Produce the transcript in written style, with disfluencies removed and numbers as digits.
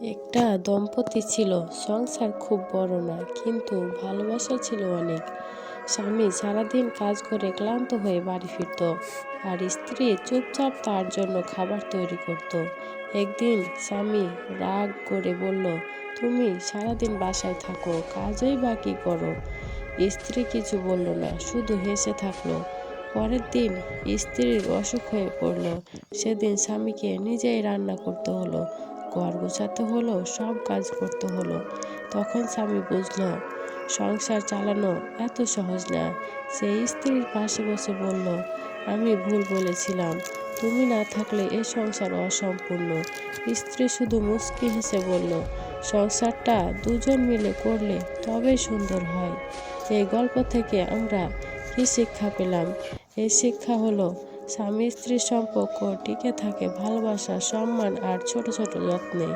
একটা দম্পতি ছিল। সংসার খুব বড় না, কিন্তু ভালোবাসা ছিল অনেক। স্বামী সারাদিন কাজ করে ক্লান্ত হয়ে বাড়ি ফিরত, আর স্ত্রী চুপচাপ তার জন্য খাবার তৈরি করত। একদিন স্বামী রাগ করে বলল, তুমি সারাদিন বাসায় থাকো, কাজই বা কি করো? স্ত্রী কিছু বলল না, শুধু হেসে থাকলো। পরের দিন স্ত্রীর অসুখ হয়ে পড়ল। সেদিন স্বামীকে নিজেই রান্না করতে হলো, ঘর গোছাতে হলো, সব কাজ করতে হলো। তখন স্বামী বুঝল সংসার চালানো এত সহজ না। সে স্ত্রীর পাশে বসে বলল, আমি ভুল বলেছিলাম, তুমি না থাকলে এ সংসার অসম্পূর্ণ। স্ত্রী শুধু মুচকি হেসে বলল, সংসারটা দুজন মিলে করলে তবেই সুন্দর হয়। এই গল্প থেকে আমরা কি শিক্ষা পেলাম? এই শিক্ষা হলো, স্বামী স্ত্রীর সম্পর্ক টিকে থাকে ভালোবাসা, সম্মান আর ছোট ছোট যত্নে।